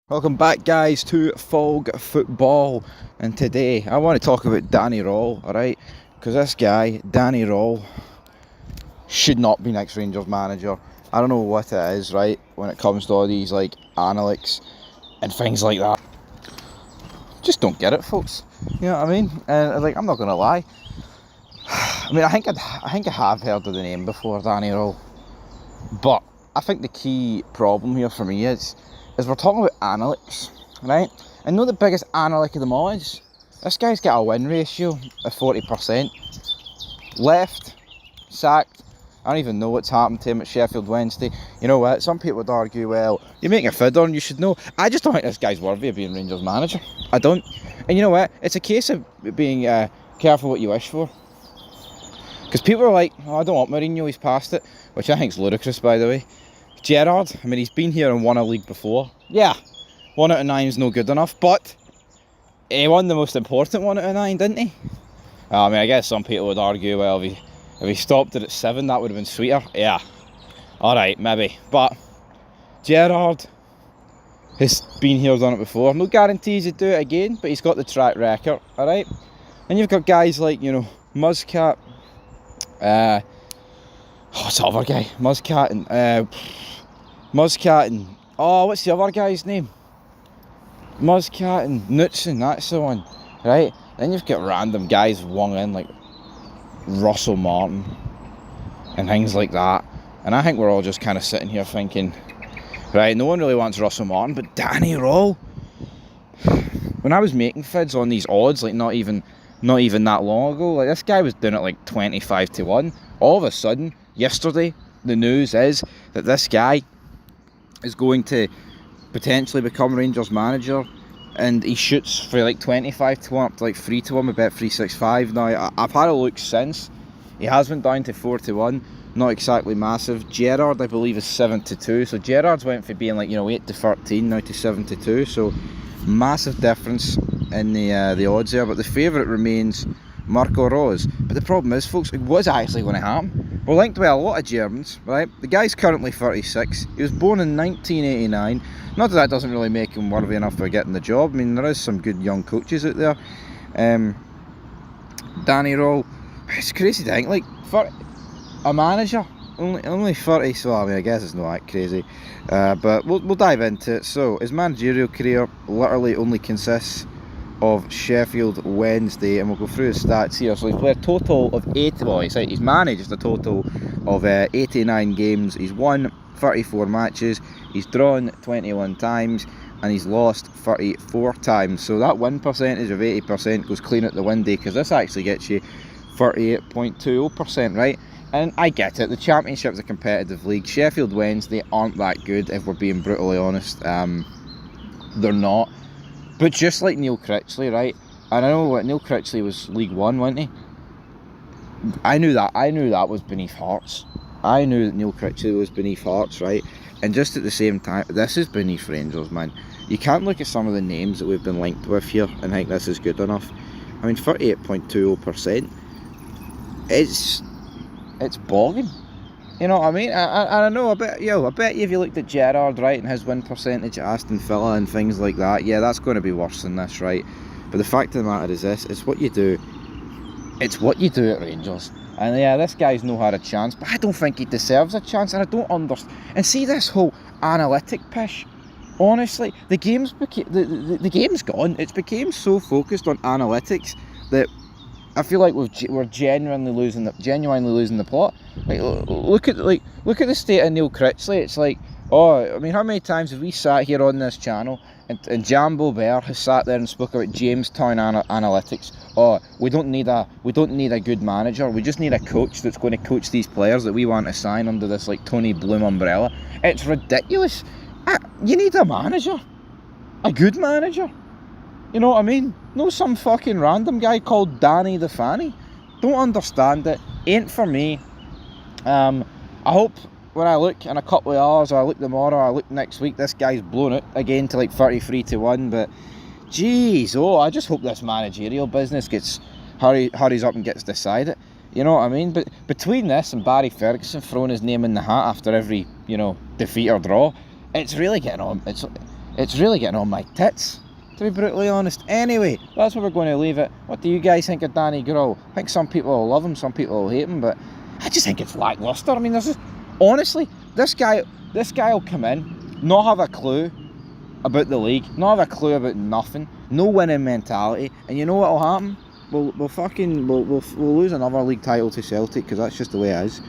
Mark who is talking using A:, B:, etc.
A: Welcome back, guys, to Fog Football, and today I want to talk about Danny Rohl, alright? Because this guy, Danny Rohl, should not be next Rangers manager. I don't know what it is, right, when it comes to all these, like, analytics and things like that. Just don't get it, folks. You know what I mean? And, like, I'm not going to lie. I mean, I think I have heard of the name before, Danny Rohl. But I think the key problem here for me is we're talking about analytics, right? And know the biggest analytic of them all is this guy's got a win ratio of 40%. Left, sacked. I don't even know what's happened to him at Sheffield Wednesday. You know what? Some people would argue, well, you're making a fid on, you should know. I just don't think this guy's worthy of being Rangers manager. I don't. And you know what? It's a case of being careful what you wish for. Because people are like, oh, I don't want Mourinho, he's past it. Which I think is ludicrous, by the way. Gerrard, I mean, he's been here and won a league before. Yeah, 1 out of 9 is no good enough, but he won the most important 1 out of 9, didn't he? I mean, I guess some people would argue, well, if he stopped it at 7, that would have been sweeter. Yeah, alright, maybe. But Gerrard has been here, done it before. No guarantees he'd do it again, but he's got the track record, alright? And you've got guys like, you know, Muscat, what's the other guy? Muscat and what's the other guy's name? Muscat and Knutson, that's the one, right? Then you've got random guys wung in like Russell Martin and things like that, and I think we're all just kind of sitting here thinking, right, no one really wants Russell Martin, but Danny Rohl. When I was making fids on these odds, like not even that long ago, like this guy was doing it like 25 to 1. All of a sudden, yesterday, the news is that this guy is going to potentially become Rangers manager, and he shoots for like 25 to 1 up to like 3 to 1 with bet 365. Now I've had a look since. He has went down to 4 to 1, not exactly massive. Gerrard, I believe, is 7 to 2, so Gerrard's went from being like, you know, 8 to 13 now to 7 to 2, so massive difference in the odds there. But the favourite remains Marco Rose. But the problem is, folks, what's actually going to happen? We're linked with a lot of Germans, right? The guy's currently 36. He was born in 1989. Not that doesn't really make him worthy enough for getting the job. I mean, there is some good young coaches out there. Danny Rohl, it's crazy to think, like, for a manager, only 30, so I mean, I guess it's not that crazy. But we'll dive into it. So, his managerial career literally only consists of Sheffield Wednesday, and we'll go through his stats here. So he's played a total of 80, well, he's managed a total of 89 games. He's won 34 matches, he's drawn 21 times, and he's lost 34 times. So that win percentage of 80% goes clean at the win day, because this actually gets you 38.20%, right? And I get it, the Championship's a competitive league. Sheffield Wednesday aren't that good, if we're being brutally honest. They're not. But just like Neil Critchley, right? And I know what Neil Critchley was League One, wasn't he? I knew that was beneath Hearts. I knew that Neil Critchley was beneath Hearts, right? And just at the same time, this is beneath Rangers, man. You can't look at some of the names that we've been linked with here and think this is good enough. I mean, 38.20%. It's bogging. You know what I mean? I know, I bet you if you looked at Gerrard, right, and his win percentage at Aston Villa and things like that, yeah, that's going to be worse than this, right? But the fact of the matter is this, it's what you do. It's what you do at Rangers. And yeah, this guy's no had a chance, but I don't think he deserves a chance, and I don't understand. And see this whole analytic pish, honestly, the game's gone. It's became so focused on analytics that I feel like we're genuinely losing the plot. Like, look at the state of Neil Critchley. It's like, I mean, how many times have we sat here on this channel and Jambo Bear has sat there and spoke about Jamestown analytics? We don't need a good manager. We just need a coach that's going to coach these players that we want to sign under this like Tony Bloom umbrella. It's ridiculous. You need a manager, a good manager. You know what I mean? No some fucking random guy called Danny the Fanny. Don't understand it. Ain't for me. I hope when I look in a couple of hours, or I look tomorrow, or I look next week, this guy's blown it again to like 33 to 1. But jeez, I just hope this managerial business hurries up and gets decided. You know what I mean? But between this and Barry Ferguson throwing his name in the hat after every, defeat or draw, it's really getting on. It's really getting on my tits, to be brutally honest. Anyway, that's where we're going to leave it. What do you guys think of Danny Grohl? I think some people will love him, some people will hate him, but I just think it's lacklustre. I mean, honestly, this guy will come in, not have a clue about the league, not have a clue about nothing, no winning mentality, and you know what'll happen? We'll lose another league title to Celtic, because that's just the way it is.